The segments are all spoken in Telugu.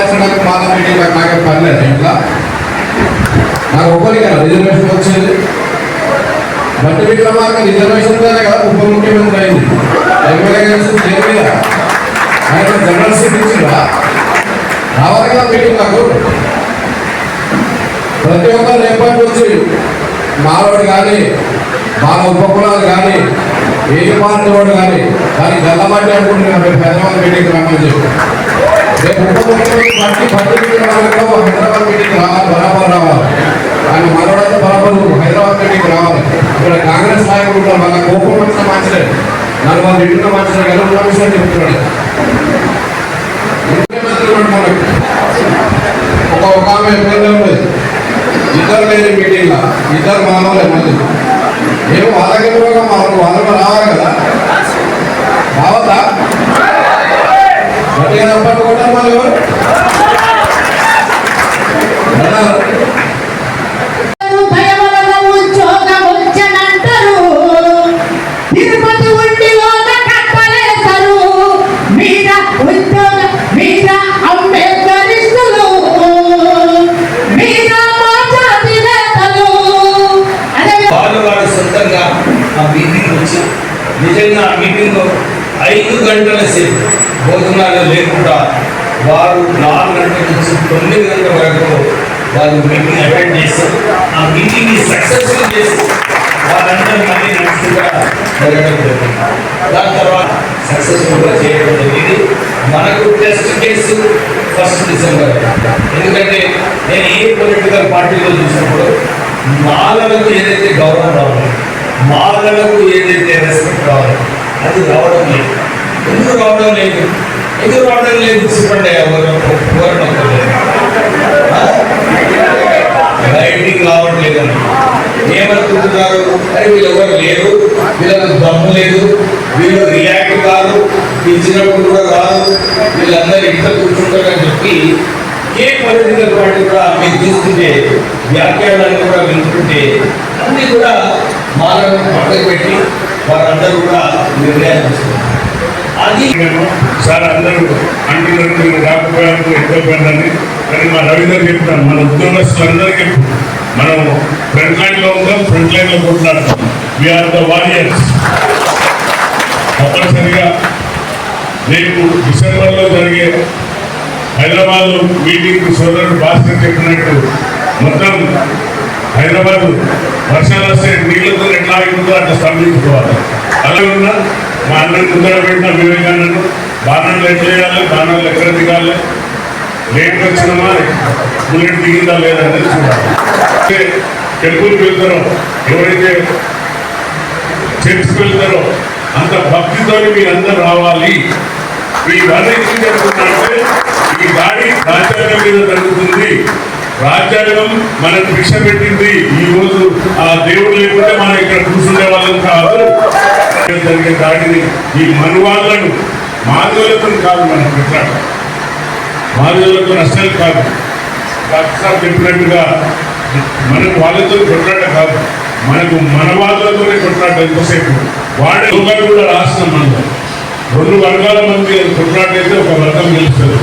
మార్చడానికి మాల మీటింగ్ నాకే పర్లేదు ఇంట్లో నాకు ఒకరికి కదా రిజర్వేషన్ వచ్చేది బట్టి విక్రమార్క రిజర్వేషన్తోనే కదా ఉప ముఖ్యమంత్రి అయింది ఎమ్మెల్యే మీద ఆయన జనరల్ సీట్ ఇచ్చిరా రావాలి కదా మీటింగ్ నాకు ప్రతి ఒక్కరు రేపటి నుంచి మాలోడు కానీ మాల ఉపకులాలు కానీ ఏ పార్టీ వాడు కానీ దానికి గల్లబట్టి అనుకుంటున్నాను రేపు హైదరాబాద్ మీటింగ్ రమ్మని చెప్పి రేపు ఉప ముఖ్యమంత్రి బట్టి హైదరాబాద్ మీటింగ్ రావాలి బరాబర్ రావాలి ఆయన మనోడైతే బరాబర్ హైదరాబాద్ మీటింగ్ రావాలి ఇక్కడ కాంగ్రెస్ నాయకులు ఉంటారు వాళ్ళ కోపం వచ్చిన మంచిదే నన్ను వాళ్ళు ఇంటిలో మంచిదే కదా ఉన్న విషయాన్ని చెప్తున్నాడు ముఖ్యమంత్రి మనకు ఒక ఆమె ఎమ్మెల్యే ఉండేది ఇద్దరు లేని మీటింగ్ ఇద్దరు మానవులే మళ్ళీ ఏమో వాళ్ళకి వాళ్ళకి రావాలి కదా రావద్దా గట్టిగా పట్టుకుంటారు మళ్ళీ నిజంగా మీటింగ్లో 5 గంటల సేపు భోజనాలు లేకుండా వారు 4 గంటల నుంచి 9 గంటల వరకు వాళ్ళు మీటింగ్ అటెండ్ చేసి ఆ మీటింగ్ని సక్సెస్ఫుల్ చేసి వారందరూ మళ్ళీ నడుచుగా జరగడం జరిగింది. దాని తర్వాత సక్సెస్ఫుల్గా చేయడం జరిగింది. మనకు టెస్ట్ కేసు 1 డిసెంబర్. ఎందుకంటే నేను ఏ పొలిటికల్ పార్టీలో చూసినప్పుడు మాలలకు ఏదైతే గౌరవం రావాలి, మాలలకు ఏదైతే రెస్పెక్ట్ కావాలి అది రావడం లేదు. ఎందుకు రావడం లేదు? చెప్పండి. రైటింగ్ రావట్లేదని ఏమనుకుంటున్నారు? అరే వీళ్ళు ఎవరు లేరు, వీళ్ళకి దమ్ము లేదు, వీళ్ళు రియాక్ట్ కాదు, పిలిచినప్పుడు కూడా రాదు, వీళ్ళందరూ ఇంట్లో కూర్చుంటారని చెప్పి ఏ పొలిటికల్ పార్టీ కూడా మీరు చూస్తుంటే వ్యాఖ్యానాన్ని కూడా వింటుంటే అన్నీ కూడా మాలను పక్కకు పెట్టి వారందరూ కూడా నిర్ణయాలు తీసుకున్నారు. అది సార్ అందరూ అంటున్నారు మీరు రాకపోయారు ఎక్కువ పడిందని. కానీ మా రవీందర్ చెప్తాను, మన ఉద్యోగస్తులందరికీ మనం ఫ్రంట్ లైన్లో ఉందాం, ఫ్రంట్ లైన్లో కొట్లాడతాం. We are the warriors. తప్పనిసరిగా రేపు డిసెంబర్లో జరిగే హైదరాబాద్ మీటింగ్ సోదరుడు భాస్కర్ చెప్పినట్టు మొత్తం హైదరాబాద్ వర్షాలు వస్తే నీళ్ళతో ఎట్లా అవుతుందో అట్లా స్తంభించుకోవాలి. అలా ఉన్నా మా అందరి ముందర పెట్టిన వివేకానందను బాణాలు ఎట్లా చేయాలి, బాణాలు ఎక్కడ దిగాలి, లేట్ వచ్చినామా బుల్లెట్ దిగిందా లేదా అనేది చూడాలి. టెంపుల్కి వెళ్తారో, ఎవరైతే చర్చ్కి వెళ్తారో అంత భక్తితో మీరందరూ రావాలి. ఈ రాజకీయం జరుగుతుందంటే ఈ దాడి రాజ్యాంగం మీద జరుగుతుంది. రాజ్యాంగం మనకు భిక్ష పెట్టింది. ఈ రోజు ఆ దేవుడు లేకుంటే మనం ఇక్కడ కూర్చుండే వాళ్ళం కాదు. జరిగే దాడిని ఈ మనువాళ్ళను మాధవులతో కాదు, మనం కొట్లాట మాధవులతో అస్సలు కాదు. డాక్టర్ చెప్పినట్టుగా మనకు వాళ్ళతో కొట్లాట కాదు, మనకు మన వాళ్ళతోనే కొట్లాట. ఎంతసేపు వాడే లోకాలు కూడా రాస్తున్నాం. మనలో 2 వర్గాల మంది కొట్లాట అయితే ఒక వర్గం గెలుస్తుంది,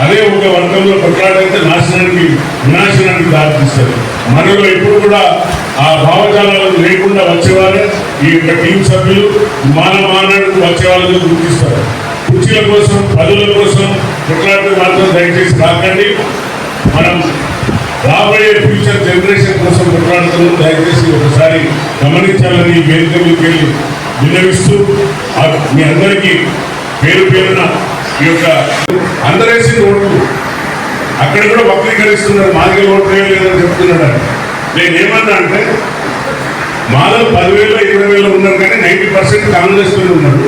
అదే ఒక వర్గంలో కొట్లాడైతే వినాశనానికి దారితీస్తారు. మనలో ఎప్పుడు కూడా ఆ భావజాలను లేకుండా వచ్చేవారే ఈ యొక్క టీం సభ్యులు మానవానికి వచ్చే వాళ్ళని గుర్తిస్తారు. కుర్చీల కోసం, పదుల కోసం కొట్లాడితే మాత్రం దయచేసి రాకండి. మనం రాబోయే ఫ్యూచర్ జనరేషన్ కోసం కొట్లాడుతున్నాం. దయచేసి ఒకసారి గమనించాలని వేదిక మీకు వెళ్ళి విన్నవిస్తూ మీ అందరికీ పేరు పేరున ఈ యొక్క అందరేసి ఓట్లు అక్కడ కూడా వక్రీకరిస్తున్నారు. మాదిగ ఓట్లు వేయలేదని చెప్తున్నాడు. నేనేమన్నా అంటే మాలో 10,000 20,000 ఉన్నారు, కానీ 90% కాంగ్రెస్ లో ఉన్నారు.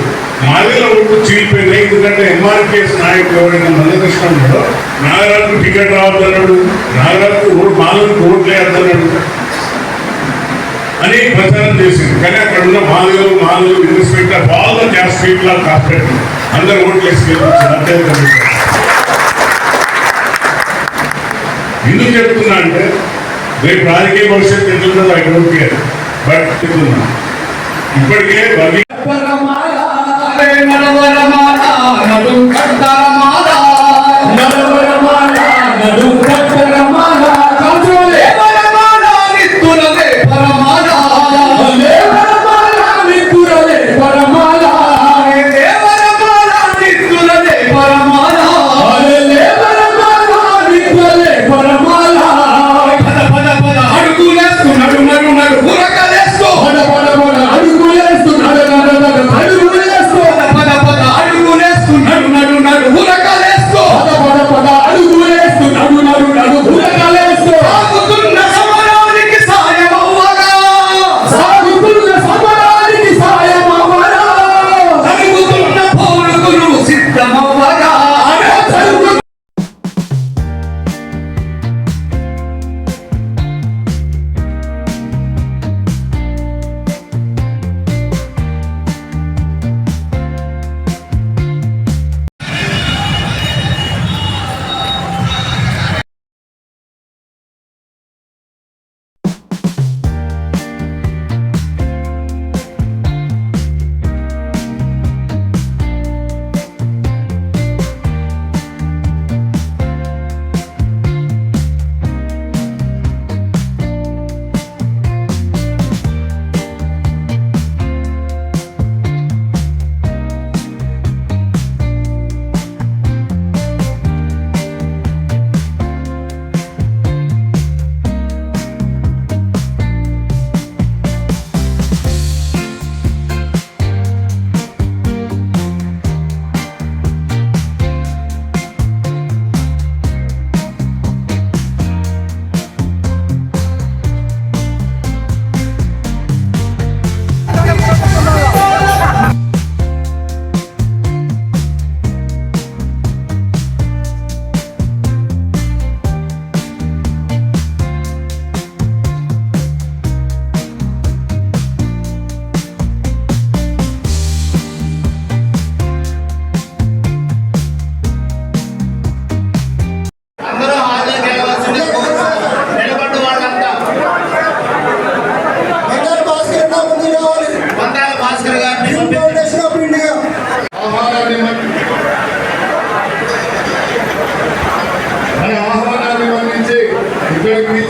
మాదిగల ఓట్లు చీలిపోయినాయి. ఎందుకంటే ఎంఆర్పిఎస్ నాయకుడు ఎవరైనా మందకృష్ణ ఉన్నాడో నాగరాజుకు టికెట్ రావద్దన్నాడు, నాగరాజుకు మాలకు ఓట్లు వేయద్దన్నాడు అని ప్రచారం చేసింది. కానీ అక్కడ ఉన్న మాలు investment all the caste people or corporate అందరూ ఓట్లు వేసుకెళ్ళి ఎందుకు చెప్తున్నా అంటే రేపు రాజకీయ భవిష్యత్తు ఎట్లుంటుందో ఐ డోంట్ కేర్. బట్ చెప్తున్నా ఇప్పటికే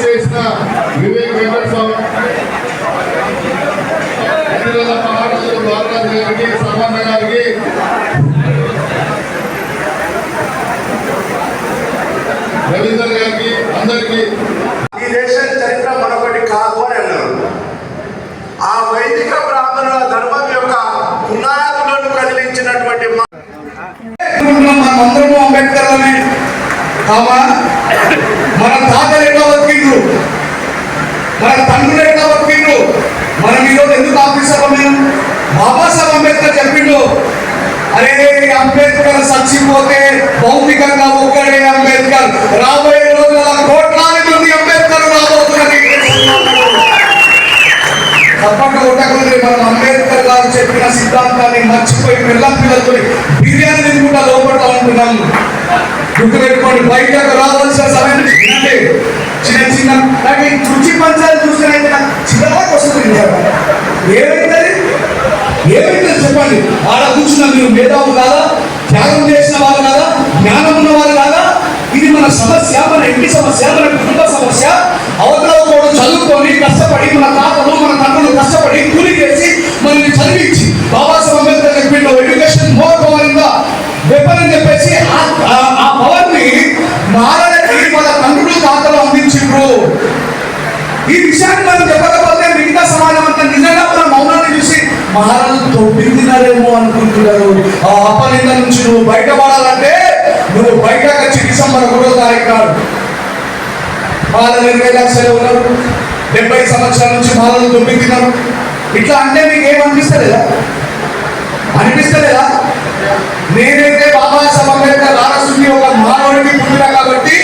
చేసిన వివేక్ వెంకటస్వామి మహారాజు బాలరాజు గారికి సామాన్య గారికి రవీందర్ గారికి అందరికీ ఈ దేశ చరిత్ర మరొకటి కాదు అని అన్నారు. ఆ వైదిక బ్రాహ్మణుల ధర్మం యొక్క పునాదులను కదిలించినటువంటి మనమందరము అంబేద్కర్లనే కావా? మన తాతలు ఎట్లా బతికిండ్రు, మన తండ్రులు ఎట్లా బతికిండ్రు, మనం ఈరోజు ఎందుకు ఆఫీసర్లు? మేము బాబాసాహెబ్ అంబేద్కర్ చెప్పిండు, అరే అంబేద్కర్ చచ్చిపోతే భౌతికంగా ఒక్కడే అంబేద్కర్, రాబోయే రోజుల కోట్లాది మంది అంబేద్కర్ రాబోతున్నది. తప్పక కొట్టకుంది. మనం అంబేద్కర్ గారు చెప్పిన సిద్ధాంతాన్ని మర్చిపోయి పిల్లలతో బిర్యానీ తినుకుంటా లోపల ఉంటున్నాం. గుర్తుపెట్టుకోండి, బయటకు రావాల్సిన సమయం వినండి. చిన్న చిన్న నాకు ఈ రుచి పంచాలు చూసినైతే నాకు చిన్నదాకా వస్తుంది. ఏమైతుంది చెప్పండి. ఆడ కూర్చున్న మీరు మేధావులు కాదా, త్యాగం చేసిన వాళ్ళు కాదా, జ్ఞానం ఉన్న వాళ్ళు కాదా? ఇది మన సమస్య, మన ఇంటి సమస్య, మన కుటుంబ సమస్య. అవతల కూడా చదువుకొని కష్టపడి మన తాతలు మన తండ్రులు కష్టపడి కూలి చేసి మనల్ని చదివించి బాబాసాహెబ్ అంబేద్కర్ చెప్పిండు education more power in the weapon అని చెప్పేసి ఆ పవర్ ని మారడానికి మన తండ్రులు తాతలు అందించిండ్రు. ఈ విషయాన్ని మనం చెప్పకపోతే మిగతా సమాజం అంతా నిజంగా మన మౌనాన్ని చూసి మహారాజు తొప్పిందినారేమో అనుకుంటున్నారు. ఆ అపనింద నుంచి నువ్వు బయటపడాలంటే నువ్వు బయటకు వచ్చి డిసెంబర్ 1వ తారీఖు నాడు మాలలు 20 లక్షలు ఉన్నారు. 70 సంవత్సరాల నుంచి మాలలు తొప్పిందిన్నారు. ఇట్లా అంటే మీకు ఏమనిపిస్తలేదా? అనిపిస్తలేదా? నేనైతే బాబాసాహెబ్ అంబేద్కర్ వారసుని ఒక మానవుడికి పుట్టినా కాబట్టి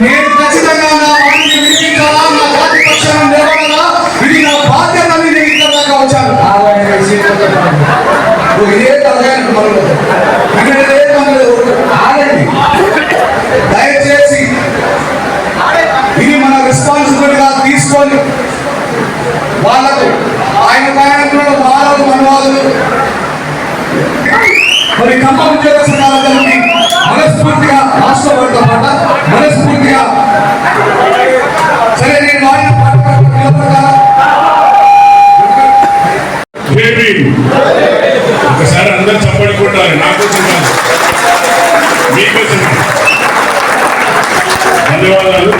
నేను ఖచ్చితంగా నా వారిని వినిపించాలా, నా జాతి పక్షాన నిలబడాలా, ఇది నా బాధ్యత. నేను ఇక్కడ దాకా వచ్చాను. ఇదే తరగతి మనలో ఇదే మనలో ఆగండి దయచేసి. ఇది మన రెస్పాన్సిబిలిటీగా తీసుకొని వాళ్ళకు ఆయన మానవులు మనవాళ్ళు మరి ఖమ్మం ఉద్యోగ సంఘాలందరికీ మనస్ఫూర్తిగా రాష్ట్రపతితో పాట మనస్ఫూర్తిగా సరే నేను వాడిన ఒకసారి అందరు చప్పడుకుంటారు. నాకోసం కాదు, మీకోసం. ధన్యవాదాలు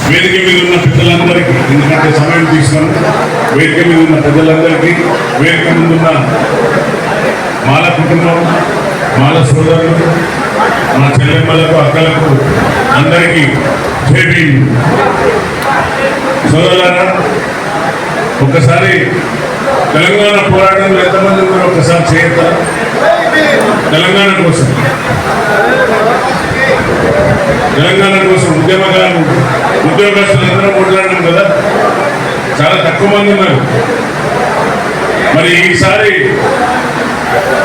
వేదిక మీద ఉన్న పెద్దలందరికీ. ఎందుకంటే సమయం తీసుకొని వేదిక మీద ఉన్న పెద్దలందరికీ, వేదిక ముందున్న మాల కుటుంబం, మాల సోదరులు, మా చెల్లెమ్మలకు, అక్కలకు అందరికీ జై భీమ్. సోదరులారా, ఒక్కసారి తెలంగాణ పోరాటంలో ఎంతమంది ఉన్నారో ఒకసారి చేస్తారు. తెలంగాణ కోసం ఉద్యోగస్తులు అందరూ కొట్లాడినాం కదా, చాలా తక్కువ మంది ఉన్నారు. మరి ఈసారి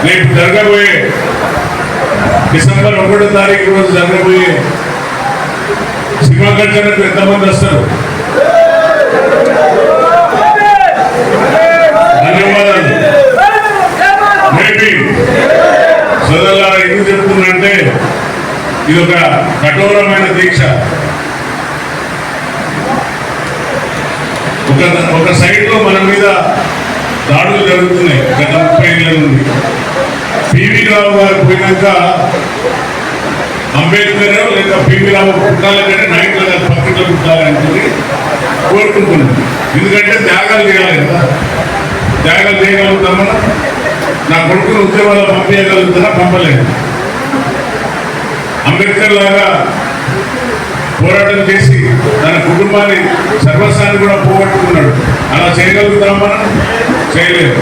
రేపు జరగబోయే డిసెంబర్ 1వ తారీఖు రోజు జరగబోయే సింహగర్జనకు ఎంతమంది వస్తారు? ధన్యవాదాలు. సోదరులారా, ఎందుకు చెప్తుందంటే ఇది ఒక కఠోరమైన దీక్ష. ఒక సైడ్లో మన మీద దాడులు జరుగుతున్నాయి గత 30 ఏళ్ళ నుండి. పివి రావు గారు పోయినాక అంబేద్కర్ లేక పివి రావు పుట్టాలంటే నైట్లో పత్రికలు పుట్టాలని కోరుకుంటున్నాం. ఎందుకంటే త్యాగాలు చేయాలి కదా, త్యాగాలు చేయగలుగుతామన్నా. నా కొడుకును ఉద్యోగాలు పంపించగలుగుతారా? పంపలేదు. అంబేద్కర్ లాగా పోరాటం చేసి తన కుటుంబాన్ని సర్వస్వాన్ని కూడా పోగొట్టుకున్నాడు. అలా చేయగలుగుతామా? చేయలేదు.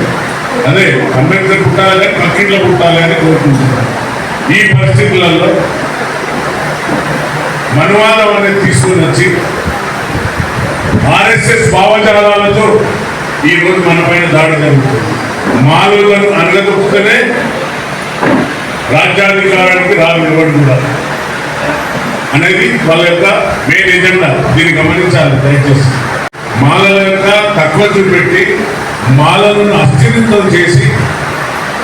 అదే అంబేద్కర్ పుట్టాలి, పక్కింట్లో పుట్టాలి అని కోరుకుంటున్నాడు. ఈ పరిస్థితులలో మనువాదం అనేది తీసుకుని వచ్చి ఆర్ఎస్ఎస్ భావజాలాలతో ఈరోజు మన పైన దాడి జరుగుతుంది. మాలలను అనగదొక్కుతూనే రాజ్యాధికారానికి నిలబడి కూడా అనేది వాళ్ళ యొక్క మెయిన్ ఎజెండా. దీన్ని గమనించాలి దయచేసి. మాలల యొక్క తక్కువ చూపెట్టి మాలలను అస్థిరితం చేసి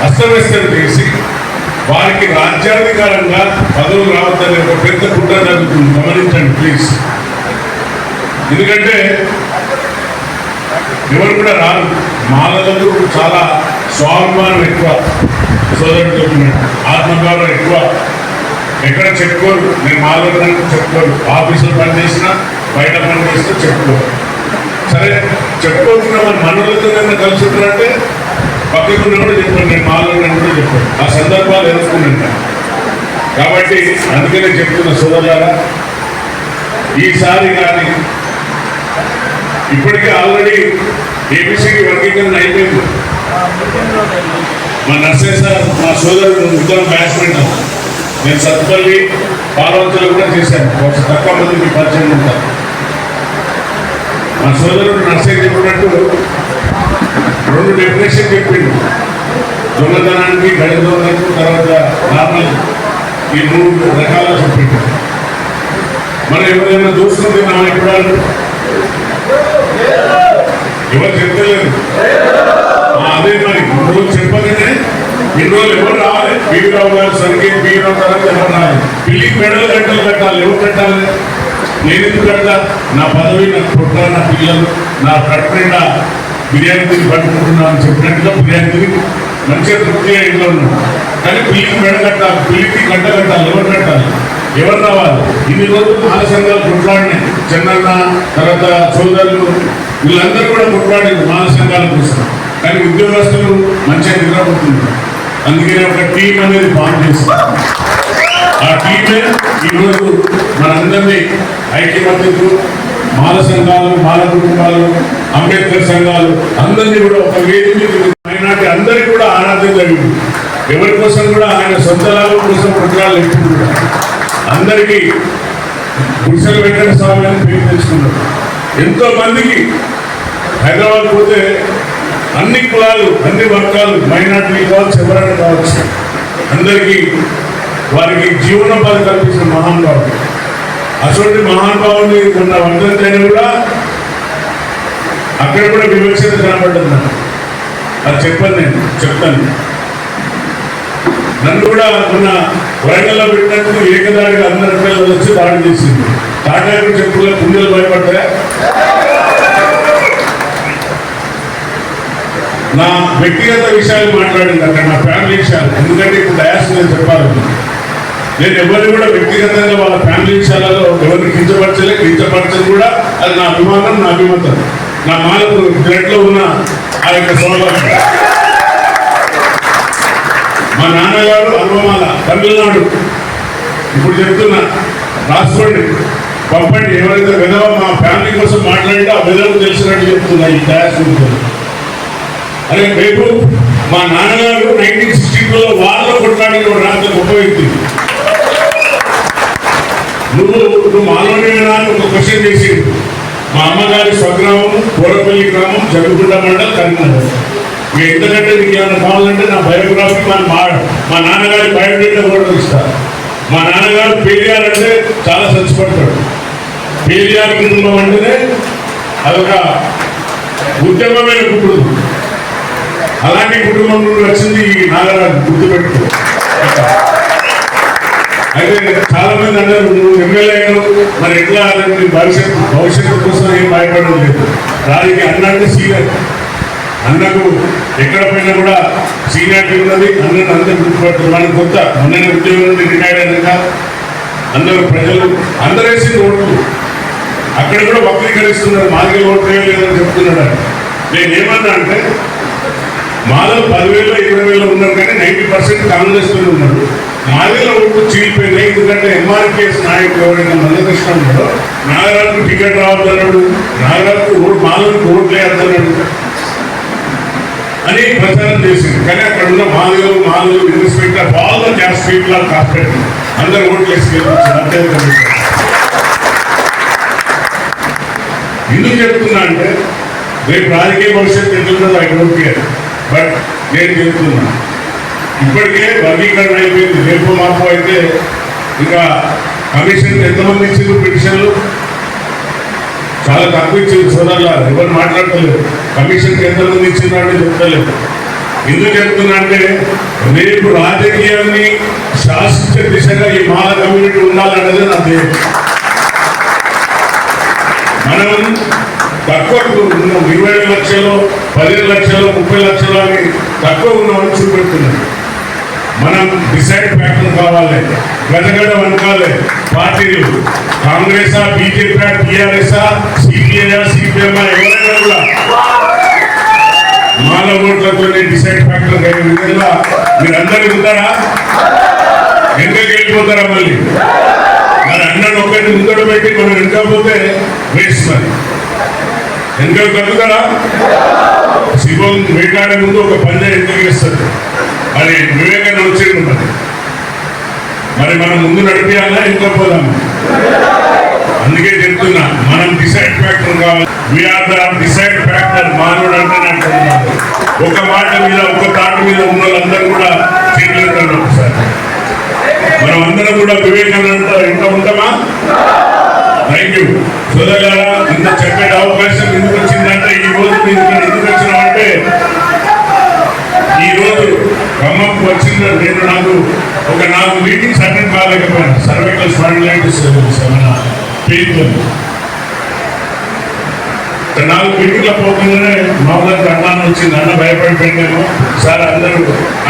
అస్తవ్యస్తం చేసి వారికి రాజ్యాధికారంగా పదవులు రావద్దని ఒక పెద్ద కుట్ర జరుగుతుంది. గమనించండి ప్లీజ్. ఎందుకంటే ఎవరు కూడా రారు. మాలలకు చాలా స్వాభిమానం ఎక్కువ, సోదరుడు చెప్పినట్టు ఆత్మగౌరవం ఎక్కువ. ఎక్కడ చెప్పుకోరు, నేను మాలలో చెప్పుకోరు. ఆఫీసులో పనిచేసినా బయట పని చేసినా చెప్పుకోరు. సరే చెప్పుకోకుండా మన మనలతో కలిసి ఉంటారంటే పక్కకున్న కూడా చెప్పాను, నేను మాలో కూడా చెప్పాను. ఆ సందర్భాలు ఎదుర్కొంటా. కాబట్టి అందుకనే చెప్తున్న సోదరులారా, ఈసారి కానీ ఇప్పటికే ఆల్రెడీ ఏబిసిడి వర్గీకరణ అయిపోయింది. మా నర్సయ్య సార్, మా సోదరుడు ఇద్దరు బ్యాట్స్మెన్. నేను సత్పల్లి పార్వతులు కూడా చేశాను. ఒక తక్కువ మందికి పరిచయం ఉంటారు. మా సోదరుడు నర్సయ్య చెప్పినట్టు 2 డెఫినేషన్ చెప్పిండు. దొంగతనానికి, గడి దొంగలకు, తర్వాత నార్మల్, ఈ 3 రకాల చెప్పిండు. మనం ఎవరైనా చూసుకుంటే నా ఇప్పుడు ఎవరు చెప్తలేదు. అదే మరి ఇన్ని రోజులు చెప్పగానే ఇన్ని రోజులు ఎవరు రావాలి? బీవీరావు గారు సరికి బీవీరావు తర్వాత ఎవరు రావాలి? పిల్లికి మెడలు గంటలు కట్టాలి. ఎవరు కట్టాలి? నేను ఎందుకు కట్టా? నా పదవి, నా పుట్ట, నా పిల్లలు, నా కట్టిన బిర్యానీ తిని పట్టుకుంటున్నా అని చెప్పినట్టుగా బిర్యానీ తిని మంచిగా తృప్తిగా ఇంట్లో ఉన్నాను. కానీ పిల్లికి మెడ కట్టాలి, పిల్లికి గంట కట్టాలి. ఎవరు కట్టాలి? ఎవరు రావాలి? ఇన్ని రోజులు మాల సంఘాలు కొట్లాడినాయి. చెన్నన్న తర్వాత సోదరులు వీళ్ళందరూ కూడా కొట్లాడింది మాల సంఘాల కోసం. కానీ ఉద్యోగస్తులు మంచిగా నిద్రపోతున్నారు. అందుకనే ఒక టీం అనేది ఫామ్ చేస్తారు. ఆ టీమే ఈరోజు మనందరినీ ఐక్యమత్యకు, మాల సంఘాలు, మాల కుటుంబాలు, అంబేద్కర్ సంఘాలు అందరినీ కూడా ఒక వేదిక మైనార్టీ అందరికీ కూడా ఆరాధన జరిగింది. ఎవరి కోసం కూడా ఆయన సొంత లాభం కోసం కొట్లాడాలి. ఎప్పుడు కూడా అందరికీ గుడిసెల వెంకట స్వామి అని పేరు తెచ్చుకున్నారు. ఎంతో మందికి హైదరాబాద్ పోతే అన్ని కులాలు, అన్ని వర్గాలు, మైనార్టీలు కావచ్చు, ఎవరైనా కావచ్చు, అందరికీ వారికి జీవనోపాధి కల్పించిన మహానుభావుడు. అటువంటి మహానుభావుని ఉన్న వందలైనా కూడా అక్కడ కూడా వివక్షత కనబడ్డది. అది చెప్పాను, నేను చెప్తాను. నన్ను కూడా మొన్న వరంగల్లో పెట్టినట్టు ఏకదారిగా అందరి పిల్లలు వచ్చి దాడి చేసింది. తాటాకు చెప్పుల పుణ్యాలు భయపడ్డా. నా వ్యక్తిగత విషయాలు మాట్లాడింది అక్కడ, నా ఫ్యామిలీ విషయాలు. ఎందుకంటే ఇప్పుడు డయాస్ నేను చెప్పాలి. నేను ఎవరిని కూడా వ్యక్తిగతంగా వాళ్ళ ఫ్యామిలీ విషయాలలో ఎవరిని కించపరచదు కూడా. అది నా అభిమానం, నా అభిమతం, నా మాలకు బ్లడ్లో ఉన్న ఆ యొక్క సౌభాగ్యం. మా నాన్నగారు అనుభవాల తమిళనాడు. ఇప్పుడు చెప్తున్నా, రాసుకోండి, పంపండి. ఎవరైతే విధవ మా ఫ్యామిలీ కోసం మాట్లాడితే ఆ విధవ తెలిసినట్టు చెప్తున్నా ఈ డయాస్. అరే రేపు మా నాన్నగారు 1962లో వారిలో కొట్లాడిన రాత్రి ఉపయోగించింది. నువ్వు మాలోనే ఒక క్వశ్చన్ చేసి, మా అమ్మగారి స్వగ్రామం కోరపల్లి గ్రామం, జరుగుండ మండలం, కరీంనగర్. ఇక ఎందుకంటే నీకు ఏమైనా కావాలంటే నా బయోగ్రఫీ మా నాన్నగారి బయోడేటా కూడా ఇస్తారు. మా నాన్నగారు పెరియార్ అంటే చాలా చచ్చిపడతాడు. పెరియార్ కుటుంబం అంటేనే అదొక ఉద్యమమైన కుటుంబం. అలాంటి కుటుంబం నుండి వచ్చింది ఈ నాగరాజు, గుర్తుపెట్టుకో. అయితే చాలా మంది అన్నారు, నువ్వు ఎమ్మెల్యే మరి ఎట్లా భవిష్యత్తు కోసం ఏం భయపడడం లేదు. రాజకీయ అన్నంటే సీనియర్, అన్నకు ఎక్కడ పోయినా కూడా సీనియారిటీ ఉన్నది. అన్నను అందరూ గుర్తుపడుతుంది. మనకు కొత్త మొన్న ఉద్యోగం నుండి రిటైర్డ్ అయినాక అందరూ ప్రజలు అందరూ వేసింది ఓట్లు. అక్కడ కూడా వక్రీకరిస్తున్నారు, మాదిగా ఓట్లు వేయలేదని చెప్తున్నాడు. నేనేమన్నా అంటే మాలో 10,000 20,000 ఉన్నారు, కానీ 90% కాంగ్రెస్ లో ఉన్నారు. మాదిలో ఓట్లు చీలిపోయినాయి. ఎందుకంటే ఎంఆర్పిఎస్ నాయకుడు ఎవరైనా మందకృష్ణ ఉన్నాడో నాగరాజుకు టికెట్ రావద్దన్నాడు, నాగరాజుకు మాలోకి ఓట్లు వేయద్దన్నాడు అని ప్రచారం చేసింది. కానీ అక్కడ ఉన్న మాలు ఇన్వెస్ట్మెంట్ బాగా క్యాష్ పీపుల్ ఆర్ కార్పొరేట్ అందరు ఓట్లు వేసుకెళ్ళి. ఎందుకు చెప్తున్నా అంటే రేపు రాజకీయ భవిష్యత్తు ఎట్లుంటుందో ఐ డోంట్ కేర్. బట్ నేను చెప్తున్నా, ఇప్పటికే వర్గీకరణ అయిపోయింది. రేపు మాపు అయితే ఇంకా కమిషన్ ఎంతమంది ఇచ్చింది పిటిషన్లు? చాలా తక్కువ ఇచ్చింది సోదరుల. ఎవరు మాట్లాడతలేదు. కమిషన్కి ఎంతమంది ఇచ్చిందంటే చెప్తలేదు. ఎందుకు చెప్తున్నా అంటే రేపు రాజకీయాన్ని శాసించే దిశగా ఈ మాల కమ్యూనిటీ ఉండాలనేది నా ధ్యేయం. మనం తక్కువ ఉన్నాం, 20 లక్షలు 15 లక్షలు 30 లక్షలు అని తక్కువ ఉన్నామని చూపెడుతున్నాం. మనం డిసైడ్ ఫ్యాక్టర్ కావాలి, గదగడ వనకాలి. పార్టీలు కాంగ్రెసా, బీజేపీ, టీఆర్ఎస్ఆ, సిపిఐ, సిపిఎం ఎవరైనా కూడా మాల ఓట్లతో డిసైడ్ ఫ్యాక్టర్ అయ్యే విధంగా మీరందరూ ఉంటారా? ఎందుకు వెళ్ళిపోతారా? మళ్ళీ మరి అన్నను ఒకరిని ముందడు పెట్టి మనం వెనకపోతే వేస్ట్. మరి ఎందుకు కలుగుతారా? శివం వేటాడే ముందు ఒక పందెం ఎందుకు వేస్తారు? మరి వివేకాన్ని వచ్చేది మరి మనం ముందు నడిపియాలా ఇంకా పోదాము? అందుకే చెప్తున్నా, మనం డిసైడ్ ఫ్యాక్టర్ కావాలి. We are the decide factor. మానవుడు అంటే అంటున్నారు. ఒక మాట మీద ఒక తాటి మీద ఉన్న వాళ్ళందరూ కూడా చేతులు ఒకసారి మనం అందరం కూడా వివేకానంద ఇంకా ఉంటామా? థ్యాంక్ యూ సోదరులారా. ఇంత చెప్పే అవకాశం ఎందుకు వచ్చిందంటే, ఈ రోజు ఎందుకు వచ్చినామంటే, ఈ రోజు ఖమ్మంకు వచ్చిన నాకు ఒక 4 మీటింగ్స్ అటెండ్ కాలేకపోయాను. సర్వైకల్ స్పాండిలైటిస్ పెయిన్ 4 మీటింగ్ల పోకుండానే మా ఊళ్ళకి అన్నాను వచ్చింది. అన్న భయపడిపోయాను సార్, అందరూ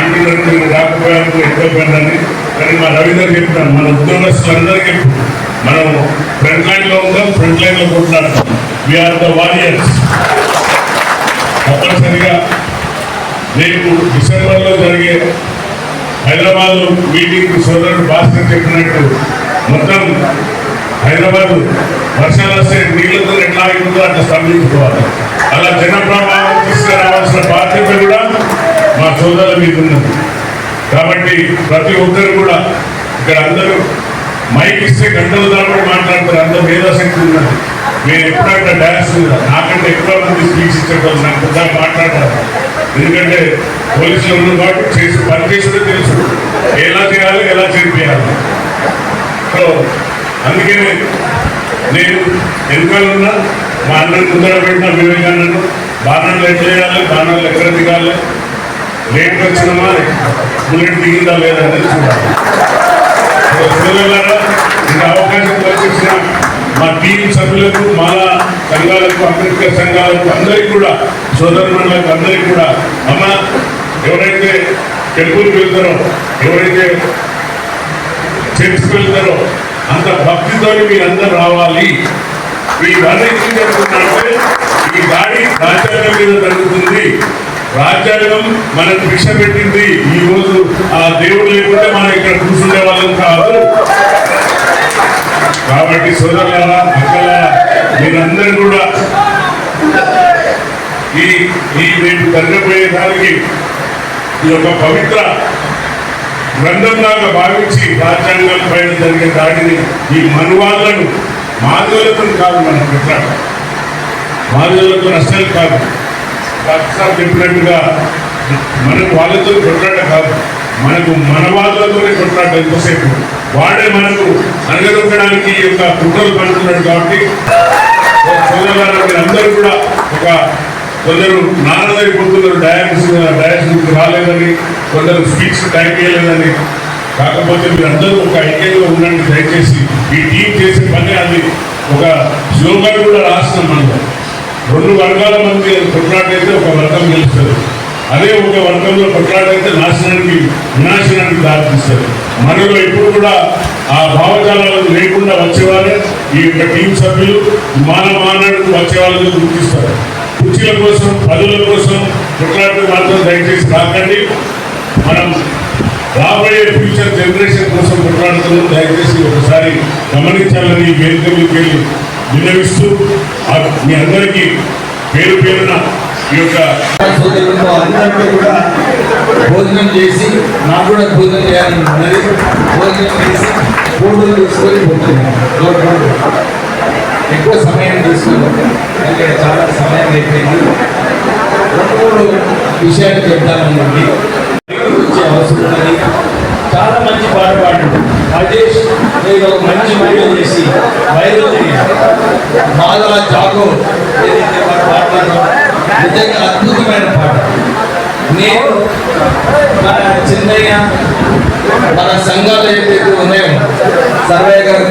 అంటున్నారు మీరు రాకపోయాను ఎక్కువపోయిందని. కానీ మా రవీందర్ చెప్తాను, మన ఉద్యోగస్తులందరికీ మనం ఫ్రంట్ లైన్లో ఉందాం, ఫ్రంట్ లైన్లో కొట్లాడతాం. We are the warriors. తప్పనిసరిగా రేపు డిసెంబర్లో జరిగే హైదరాబాద్ మీటింగ్ సోదరుడు భాస్కర్ చెప్పినట్టు మొత్తం హైదరాబాద్ వర్షాలు వస్తే నీళ్లతో ఎట్లా ఆగిపోతుందో అట్లా స్తంభించుకోవాలి. అలా జనప్రవాహం తీసుకురావాల్సిన బాధ్యత కూడా మా సోదరుల మీద ఉన్నది. కాబట్టి ప్రతి ఒక్కరు కూడా ఇక్కడ అందరూ మైక్ ఇస్తే గంటల తరబడి మాట్లాడతారు. అందరూ మేధాశక్తి ఉన్నది. నేను ఎప్పుడంటే డ్యాన్స్ నాకంటే ఎక్కువ మంది స్పీచ్ ఇచ్చేటప్పుడు నాకు పెద్ద మాట్లాడారు. ఎందుకంటే పోలీసులు ఉన్న కాబట్టి చేసి పనిచేసుకుంటే తెలుసు ఎలా చేయాలి, ఎలా చేయాలి. సో అందుకనే నేను వెనుకలు ఉన్నా, మా అన్నను ముందర పెట్టిన వివేకానందను బాణాలు ఎట్లా చేయాలి, బాణాలు ఎక్కడ దిగాలి, లేట్ వచ్చినామా, బుల్లెట్ దిగిందా లేదా అనేది చూడాలి. చూడగలరా? ఇంకా అవకాశం వచ్చేసిన మా టీం సభ్యులకు, మాల సంఘాలకు, అంబేద్కర్ సంఘాలకు అందరికీ కూడా, సోదరులకు అందరికీ కూడా, అమ్మ ఎవరైతే టెంపుల్కి వెళ్తారో, ఎవరైతే చర్చ్కి వెళ్తారో అంత భక్తితో మీరందరూ రావాలి. ఇవన్నీ చెప్తున్నారంటే ఈ దాడి రాజ్యాంగం మీద జరుగుతుంది. రాజ్యాంగం మనకు భిక్ష పెట్టింది. ఈ రోజు ఆ దేవుడు లేకుంటే మనం ఇక్కడ కూర్చుండే వాళ్ళం కాదు. కాబట్టి సోదరులారా, అక్కలారా, మీరందరూ కూడా ఈ రేపు జరగబోయేదానికి ఈ యొక్క పవిత్ర గ్రంథంలాగా భావించి రాజ్యాంగం పైన జరిగే దాడిని, ఈ మనువాళ్లను మాధవులతో కాదు మనం కొట్లాడ, మాధవులతో అస్సలు కాదు. డాక్టర్ చెప్పినట్టుగా మనకు వాళ్ళతో కొట్లాట కాదు, మనకు మన వాళ్ళతోనే కొట్లాట. ఎంతసేపు వాడే మనకు అనగదొక్కడానికి ఈ యొక్క కుట్రలు పడుతున్నాడు. కాబట్టి అందరూ కూడా ఒక కొందరు నాన్నదైపోతున్నారు, డయాగ్నోస్ రాలేదని, కొందరు స్పీచ్ టైం చేయలేదని. కాకపోతే మీరందరూ ఒక ఐక్యంగా ఉండండి దయచేసి. ఈ టీం చేసే పని అది ఒక స్లోగన్ కూడా రాస్తున్నాం. మనలో 2 వర్గాల మంది కొట్లాటైతే ఒక వర్గం గెలుస్తుంది, అదే ఒక వర్గంలో కొట్లాటైతే వినాశనానికి దారితీస్తారు. మనలో ఎప్పుడు కూడా ఆ భావజాలను లేకుండా వచ్చేవారే ఈ యొక్క టీం సభ్యులు మానవులకు వచ్చే వాళ్ళని గుర్తిస్తారు. కుర్చీల కోసం, పదవుల కోసం కొట్లాట మాత్రం దయచేసి కాకండి. మనం రాబోయే ఫ్యూచర్ జనరేషన్ కోసం కొట్లాడుతున్నాం. దయచేసి ఒకసారి గమనించాలని వేదిక మీదకి వెళ్ళి విన్నవిస్తూ మీ అందరికీ పేరు పేరున ఈ యొక్క సోదరులతో అందరికీ కూడా భోజనం చేసి, నాకు కూడా భోజనం చేయాలని ఉన్నది. భోజనం చేసి ఫోటోలు తీసుకొని పోతున్నాను. ఎక్కువ సమయం తీసుకున్నాను, ఇక్కడ చాలా సమయం అయిపోయింది. 2-3 విషయాలు చెప్తానండి. వచ్చే అవసరం ఉన్నది. చాలా మంచి పాట పాడు రాజేష్, నేను ఒక మంచి వీడియో చేసి వైరల్ చేయాలి. మాధవ జాగో ఏదైతే పాటలో నిజంగా అద్భుతమైన పాట. నేను మన చిన్నయ్య, మన సంఘాలు ఏదైతే ఉన్నాయో సర్వే గారి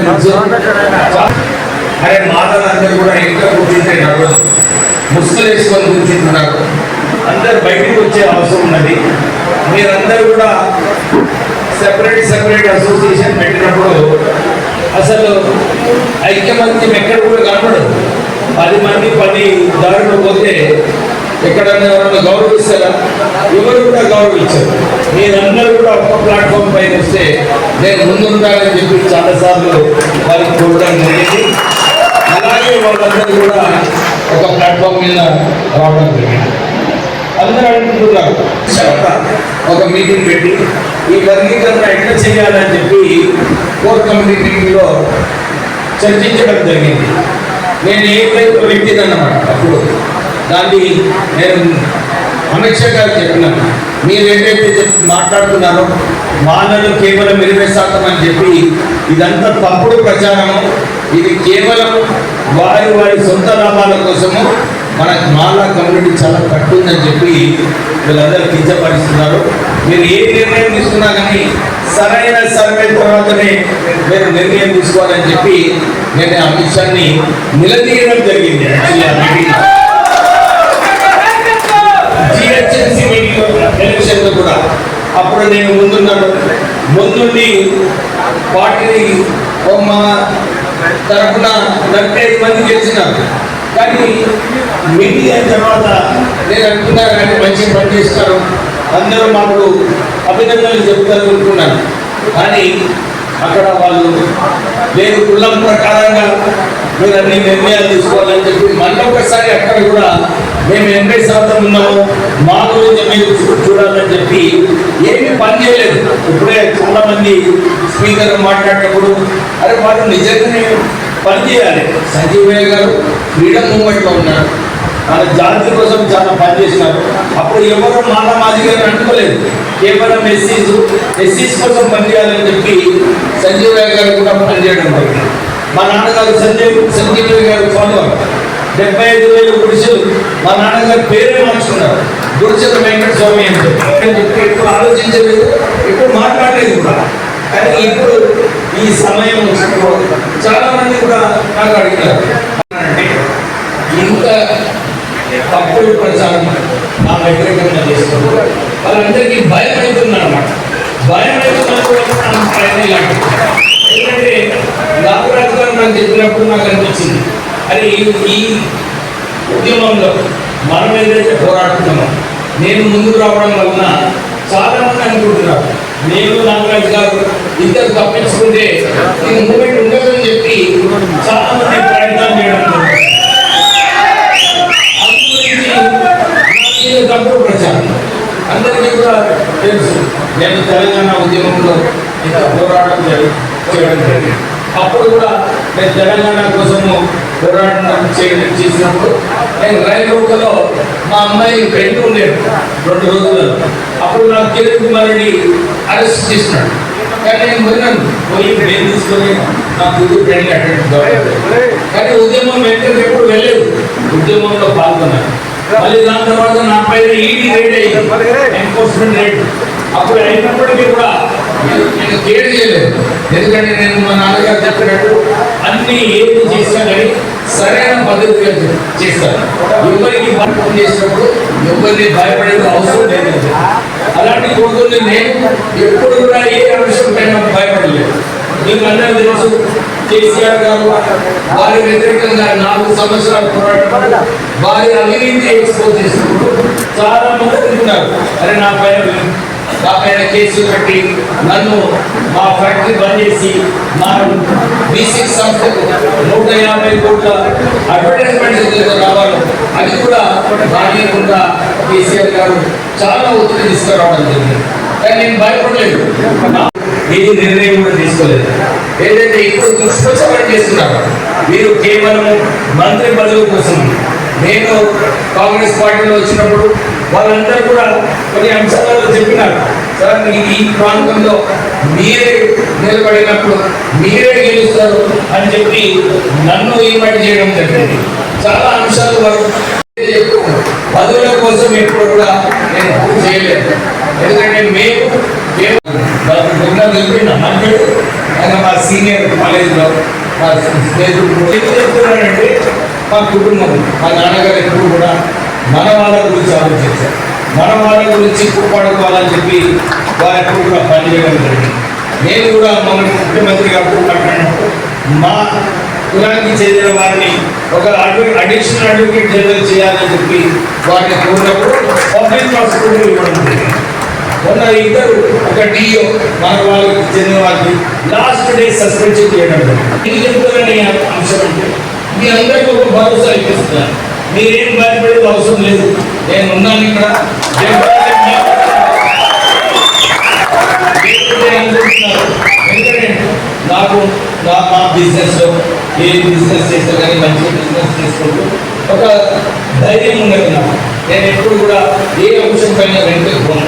అరే మాటలందరూ కూడా ఇంకా కూర్చుంటే నడవదు, ముసుగులు వేసుకొని కూర్చుంటున్నారు. అందరు బయటకు వచ్చే అవసరం ఉన్నది. మీరందరూ కూడా సెపరేట్ అసోసియేషన్ పెట్టినప్పుడు అసలు ఐక్యమత్యం ఎక్కడ కూడా కనపడదు. 10 మంది 10 దారిలో పోతే ఎక్కడన్నా ఎవరన్నా గౌరవిస్తారా? ఎవరు కూడా గౌరవించారు. మీరందరూ కూడా ఒక్క ప్లాట్ఫామ్ పైన వస్తే నేను ముందుండాలని చెప్పి చాలాసార్లు వారికి చూడడం జరిగింది. అలాగే వాళ్ళందరూ కూడా ఒక ప్లాట్ఫామ్ మీద రావడం జరిగింది. అందరూ అనుకుంటున్నారు ఒక మీటింగ్ పెట్టి ఈ వర్గీకరణ ఎట్లా చేయాలని చెప్పి కోర్ కమిటీ మీటింగ్లో చర్చించడం జరిగింది. నేను ఏకైక వ్యక్తిని అన్నమాట. అప్పుడు దాన్ని నేను అమిత్ షా గారు చెప్పినాను, మీరు ఏదైతే మాట్లాడుతున్నారో మానవులు కేవలం 20% అని చెప్పి ఇదంతా తప్పుడు ప్రచారము. ఇది కేవలం వారి సొంత లాభాల కోసము. మన మాలా కమ్యూనిటీ చాలా కట్టుందని చెప్పి వీళ్ళందరూ కించపరుస్తున్నారు. మీరు ఏ నిర్ణయం తీసుకున్నా కానీ సరైన సర్వే తర్వాతనే మీరు నిర్ణయం తీసుకోవాలని చెప్పి నేను అమిత్ షాని నిలదీయడం జరిగింది. జిహెచ్ఎంసీ మీటింగ్ ఎలక్షన్లో కూడా అప్పుడు నేను ముందుండి పార్టీని మా తరఫున 45 మంది గెలిచినారు. కానీ మీటింగ్ అయిన తర్వాత నేను అనుకున్నా కానీ మంచి పని చేస్తారు, అందరూ మాకు అభినందనలు చెప్తారు అనుకున్నాను. కానీ అక్కడ వాళ్ళు లేదు, కులం ప్రకారంగా మీరు అన్ని నిర్ణయాలు తీసుకోవాలని చెప్పి మళ్ళీ ఒకసారి అక్కడ కూడా మేము 80% ఉన్నాము, మా గురించి మీరు చూడాలని చెప్పి ఏమీ పని చేయలేదు. ఇప్పుడే చాలా మంది స్పీకర్ మాట్లాడేటప్పుడు అరే వాళ్ళు నిజంగానే పని చేయాలి. సంజీవయ్య గారు ఫ్రీడమ్ మూవ్మెంట్లో ఉన్నారు, మన జాతి కోసం చాలా పని చేసినారు. అప్పుడు ఎవరు మాదిగా అనుకోలేదు, కేవలం ఎస్సీస్ కోసం పనిచేయాలని చెప్పి సంజీవయ్య గారు కూడా పనిచేయడం జరిగింది. మా నాన్నగారు సంజీవయ్య గారు ఫాలోవర్. 75,000 గుడిసెలు మా నాన్నగారు పేరే మార్చుకున్నారు, గుడిసెల వెంకట స్వామి అని చెప్పి. ఇప్పుడు ఆలోచించలేదు, ఇప్పుడు మాట్లాడలేదు కూడా. కానీ ఇప్పుడు ఈ సమయం చాలా మంది కూడా నాకు అడిగారు, అంటే ఇంత తప్పుడు ప్రచారం నా వ్యతిరేకంగా చేస్తున్నారు. వాళ్ళందరికీ భయం అవుతున్నారు అన్నమాట. భయం అవుతున్నారు ఎందుకంటే నాగరాజు గారు నాకు చెప్పినప్పుడు నాకు అనిపించింది, అది ఈ ఉద్యమంలో మనం ఏదైతే పోరాడుతున్నామో నేను ముందుకు రావడం వలన చాలా మంది అనుకుంటున్నారు నేను నాగరాజు గారు ఇద్దరు తప్పించుకుంటే ఈ మూమెంట్ ఉండదని చెప్పి చాలా మంది ప్రయత్నం చేయడం తప్పుడు ప్రచారం. అందరికీ కూడా తెలుసు నేను తెలంగాణ ఉద్యమంలో ఇంత పోరాటం చేయడం జరిగింది. అప్పుడు కూడా నేను తెలంగాణ కోసము పోరాటం చేసినప్పుడు నేను రైలు రోడ్లో మా అమ్మాయి ఫ్రెండ్ ఉండేది 2 రోజులలో. అప్పుడు నాకు కిరణ్ కుమార్ రెడ్డి అరెస్ట్ చేసినాడు. కానీ నేను పోయి ట్రైన్ తీసుకొని నా కూతురు ఫ్రెండ్ అటెండ్ కానీ ఉద్యమం వెంటనే ఎప్పుడు వెళ్ళలేదు, ఉద్యమంలో పాల్గొన్నాను. మళ్ళీ దాని తర్వాత నా పైన ఈడీ రేట్ అయ్యింది, ఎన్ఫోర్స్మెంట్ రేట్. అప్పుడు అయినప్పటికీ కూడా నేను కేర్ చేయలేదు, ఎందుకంటే నేను మా నాన్నగారు చెప్పినట్టు అన్ని ఏది చేసినా కానీ సరైన పద్ధతిగా చేస్తాను. ఎవరికి పని చేసినప్పుడు ఎవరిని భయపడేది అవసరం లేదు. అలాంటి కొడుకుని నేను ఎప్పుడు కూడా ఏ అంశం పైన భయపడలేదు. మీకు అందరూ తెలుసు, కేసీఆర్ గారు వారి వ్యతిరేకంగా 4 సంవత్సరాలు పోరాటం, వారి అవినీతి ఎక్స్పోజ్ చేసినప్పుడు చాలా మంది అనుకున్నారు అరే నా పైన కేసు పెట్టి నన్ను మా ఫ్యాక్టరీ బంద్ చేసి మా బీసీ సంస్థకు 150 కోట్ల అడ్వర్టైజ్మెంట్ రావాలి, అది కూడా రానియకుండా కేసీఆర్ గారు చాలా ఒత్తిడి తీసుకురావడం జరిగింది. కానీ నేను భయపడలేదు, ఏది నిర్ణయం కూడా తీసుకోలేదు. ఏదైతే ఇప్పుడు దుష్ప్రచారం చేస్తున్నారు మీరు కేవలం మంత్రి పదవి కోసం. నేను కాంగ్రెస్ పార్టీలో వచ్చినప్పుడు వాళ్ళందరూ కూడా కొన్ని అంశాలలో చెప్పినారు, సార్ ఈ ప్రాంతంలో మీరే నిలబడినప్పుడు మీరే గెలుస్తారు అని చెప్పి నన్ను ఇన్వైట్ చేయడం జరిగింది. చాలా అంశాలు వారు పదవుల కోసం ఎప్పుడు కూడా నేను పూర్తి చేయలేదు. ఎందుకంటే మేము తెలిపిన ఆయన మా సీనియర్ కాలేజీలో మా స్నేహితులు కూడా ఏం చెప్తున్నానంటే మా కుటుంబం మా నాన్నగారు ఎప్పుడు కూడా మన వాళ్ళ గురించి ఆలోచించారు, మన వాళ్ళ గురించి కాపాడుకోవాలని చెప్పి వారు ఎప్పుడు కూడా పనిచేయడం జరిగింది. నేను కూడా మన ముఖ్యమంత్రి గారు మాట్లాడినప్పుడు మా కులానికి చెందిన వారిని ఒక అడిషనల్ అడ్వకేట్ జనరల్ చేయాలని చెప్పి వారిని కోరినప్పుడు పబ్లిక్ ప్రాసిక్యూటర్ ఇవ్వడం జరిగింది. మొన్న ఇద్దరు ఒక డిఓ మన వాళ్ళకి చెందిన వారికి లాస్ట్ డే సస్పెన్షన్ చేయడం జరిగింది. ఇది చెప్తారని అంశం అంటే మీ అందరికీ ఒక భరోసా ఇప్పిస్తున్నాను. మీరేం భయపడేది అవసరం లేదు, నేను ఉన్నాను ఇక్కడ. ఎందుకంటే నాకు మా బిజినెస్లో ఏ బిజినెస్ చేస్తే కానీ మంచి బిజినెస్ చేసుకుంటూ ఒక ధైర్యం ఉన్నది నాకు. నేను ఎప్పుడు కూడా ఏ అంశం పైన వెంటనే పోను.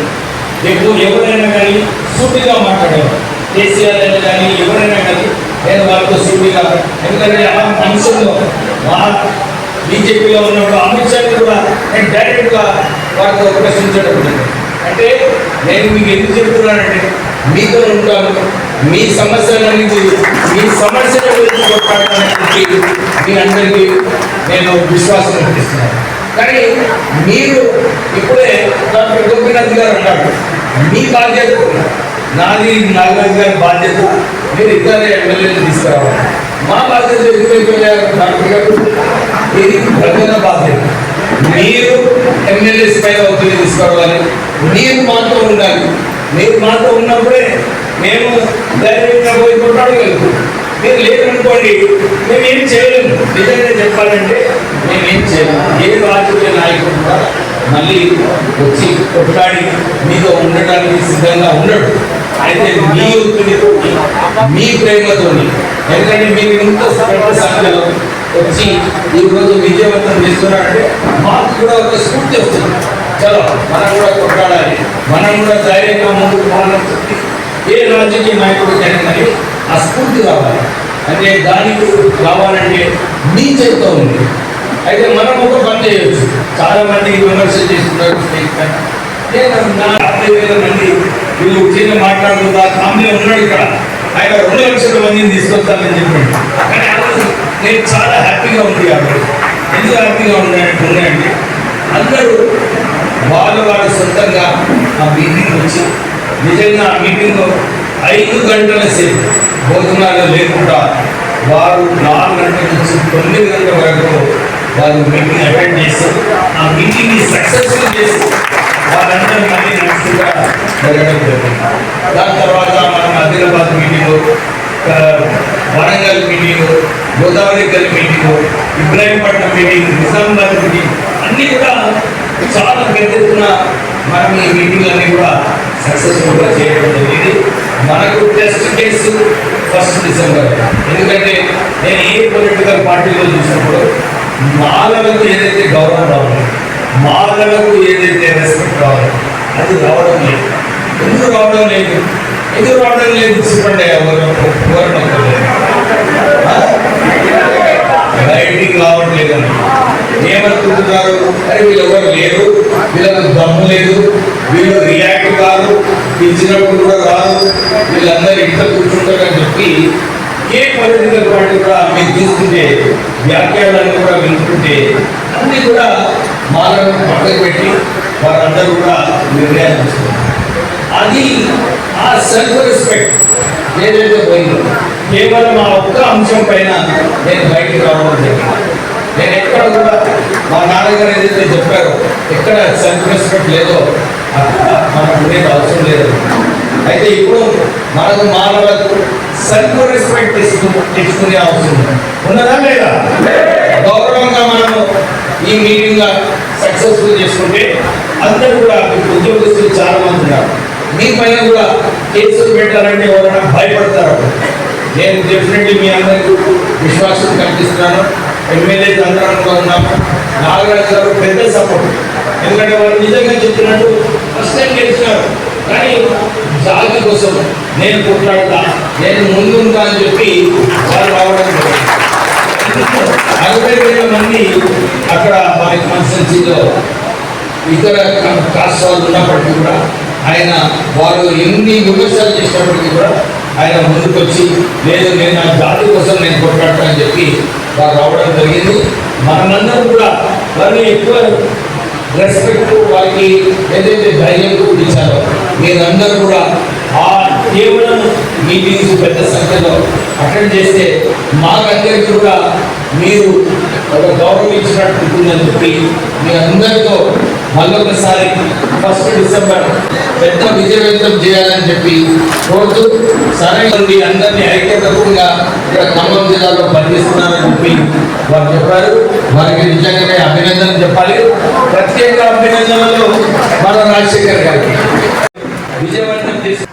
ఎప్పుడు ఎవరైనా కానీ సూటిగా మాట్లాడేవారు, కేసీఆర్ అయినా కానీ ఎవరైనా కానీ నేను వారితో సూటిగా, ఎందుకంటే ఆ అంశంలో మా బీజేపీలో ఉన్నప్పుడు అమిత్ షాని కూడా నేను డైరెక్ట్గా వారితో ప్రశ్నించడం అంటే నేను మీకు ఎందుకు చెప్తున్నానంటే మీతో ఉంటాను, మీ సమస్యలన్నీ మీ సమస్యల గురించి కొట్లాడడానికి మీ అందరికీ నేను విశ్వాసం అనిపిస్తున్నాను. కానీ మీరు ఇప్పుడే డాక్టర్ గోపీనాథ్ గారు అన్నారు మీ బాధ్యత, నాది నాగరాజు గారి బాధ్యత, మీరు ఇద్దరే ఎమ్మెల్యేలు తీసుకురావాలి. మా బాధ్యత ఎందుకు డాక్టర్ గారు, ఇది ప్రజల బాధ్యత. మీరు ఎమ్మెల్యేస్ పైన ఒత్తిడి తీసుకురావాలి, మీరు మాతో ఉండాలి. మీరు మాతో ఉన్నప్పుడే మేము ధైర్యంగా పోయి కొట్టాడగలుగుతాం. మీరు లేదనుకోండి మేమేం చేయలేము. నిజంగా చెప్పాలంటే మేమేం చేయలేము. ఏ రాజకీయ నాయకుడు కూడా మళ్ళీ వచ్చి కొట్లాడి మీతో ఉండటానికి సిద్ధంగా ఉండడు. అయితే మీ ఒత్తిడితో మీ ప్రేమతో, ఎందుకంటే మీరు ఇంత పెద్ద సంఖ్యలో వచ్చి ఈరోజు విజయవంతం చేస్తున్నారంటే మాకు కూడా ఒక స్ఫూర్తి వస్తుంది. చలో మనం కూడా కొట్లాడాలి, మనం కూడా ధైర్యంగా ముందుకు పోవాలని చెప్పి ఏ రాజకీయ నాయకుడు కానీ ఆ స్ఫూర్తి రావాలి. అంటే దానికి రావాలంటే మీ చేతితో ఉంది. అయితే మనం ఒక పని చేయవచ్చు. చాలా మంది విమర్శ చేస్తున్నారు. నేను 50,000 మంది వీళ్ళు చిన్న మాట్లాడుతున్నారు. ఆమె ఉన్నాడు ఇక్కడ, ఆయన 2 లక్షల మందిని తీసుకొస్తానని చెప్పండి. కానీ నేను చాలా హ్యాపీగా ఉంది. ఎందుకు హ్యాపీగా ఉన్నాయంటే అందరూ వాళ్ళు సొంతంగా ఆ మీటింగ్ వచ్చి నిజంగా ఆ మీటింగ్లో 5 గంటల సేపు భోజనాలు లేకుండా వారు 4 గంటల నుంచి 9 గంటల వరకు వారు మీటింగ్ అటెండ్ చేసి ఆ మీటింగ్ని సక్సెస్ఫుల్ చేసి వాళ్ళందరూ మళ్ళీ నడుచుగా జరగడం జరిగింది. దాని తర్వాత మనం ఆదిలాబాద్ మీటింగు, వరంగల్ మీటింగు, గోదావరి గల్ meeting, Ibrahimpatnam meeting, Nizamabad meeting అన్నీ కూడా చాలా పెద్ద ఎత్తున మనం ఈ మీటింగ్లన్నీ కూడా సక్సెస్ఫుల్గా చేయడం జరిగింది. మనకు టెస్ట్ కేసు 1 డిసెంబర్. ఎందుకంటే నేను ఏ పొలిటికల్ పార్టీలో చూసినప్పుడు మాలలకు ఏదైతే గౌరవం రావాలి, మాలలకు ఏదైతే రెస్పెక్ట్ రావాలి, అది రావడం లేదు. ఎందుకు రావడం లేదు? చెప్పండి. బయటికి రావట్లేదని ఏమనుకుంటున్నారు? అరే వీళ్ళు ఎవరు లేరు, వీళ్ళకి దమ్ము లేదు, వీళ్ళు రియాక్ట్ కాదు, పిలిచినప్పుడు కూడా రాదు, వీళ్ళందరూ ఇంట్లో కూర్చుంటారని చెప్పి ఏ పొలిటికల్ పార్టీ కూడా మీరు తీసుకుంటే వ్యాఖ్యలను కూడా వినుకుంటే అన్నీ కూడా మాలను పక్కకు పెట్టి వారందరూ కూడా నిర్ణయాలు తీసుకుంటారు. అది ఆ సెల్ఫ్ రెస్పెక్ట్ ఏదైతే పోయిందో కేవలం ఆ ఒక్క అంశం పైన నేను బయటికి రావడం జరిగింది. నేను ఎక్కడ కూడా మా నాన్నగారు ఏదైతే చెప్పారో ఎక్కడ సెల్ఫ్ రెస్పెక్ట్ లేదో అక్కడ మనకు ఉండేది అవసరం లేదు. అయితే ఇప్పుడు మనకు మానవులకు సెల్ఫ్ రెస్పెక్ట్ తీసుకునే అవసరం ఉన్నదా లేదా? గౌరవంగా మనము ఈ మీటింగ్ సక్సెస్ఫుల్ చేసుకుంటే అందరూ కూడా ఉద్యోగస్తులు చాలా మంది ఉన్నారు. మీ పైన కూడా కేసులు పెట్టాలంటే ఎవరైనా భయపడతారు. నేను డెఫినెట్లీ మీ అందరికీ విశ్వాసం కల్పిస్తున్నాను. ఎమ్మెల్యేస్ అందరం కూడా ఉన్నాము. నాగరాజు గారు పెద్ద సపోర్ట్. ఎందుకంటే వాళ్ళు నిజంగా చెప్తున్నట్టు ఫస్ట్ టైం గెలిచినారు, కానీ జాతి కోసం నేను కొట్లాడతా, నేను ముందుంటా అని చెప్పి వాళ్ళు రావడం జరిగింది. 40,000 మంది అక్కడ మన కాన్స్టిట్యున్సీలో ఇతర కాస్ట్ వాళ్ళు ఉన్నప్పటికీ కూడా ఆయన వారు ఎన్ని విమర్శలు చేసినప్పటికీ కూడా ఆయన ముందుకొచ్చి లేదు నేను నా జాతి కోసం నేను కొట్లాడతానని చెప్పి వారు రావడం జరిగింది. మనమందరం కూడా వారిని ఎక్కువ రెస్పెక్ట్ వారికి ఏదైతే ధైర్యం ఇచ్చారో మీరందరూ కూడా ఆ కేవలం మీటింగ్స్ పెద్ద సంఖ్యలో అటెండ్ చేస్తే మాకందరికీ కూడా మీరు ఒక గౌరవం ఇచ్చినట్టు ఉంటుందని చెప్పి మీ అందరితో మళ్ళొకసారి 1 డిసెంబర్ పెద్ద విజయవంతం చేయాలని చెప్పి కోరుతూ సరైన అందరినీ ఐక్యతగా ఇక్కడ ఖమ్మం జిల్లాలో పనిచేస్తున్నారని చెప్పి వారు చెప్పారు. వారికి నిజంగానే అభినందనలు చెప్పాలి. ప్రత్యేక అభినందనలు మన రాజశేఖర్ గారికి విజయవంతం చేసి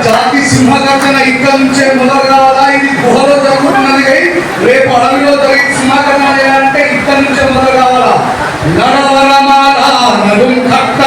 జాతి సింహగర్జన ఇక్కడ నుంచే మొదలు కావాలా? ఇది గుహలో జరుగుతున్నది. రేపు అడవిలో జరిగి సింహగర్జన చేయాలంటే ఇక్కడ నుంచే మొదలు కావాలా? నడవరమాల నడుం కట్ట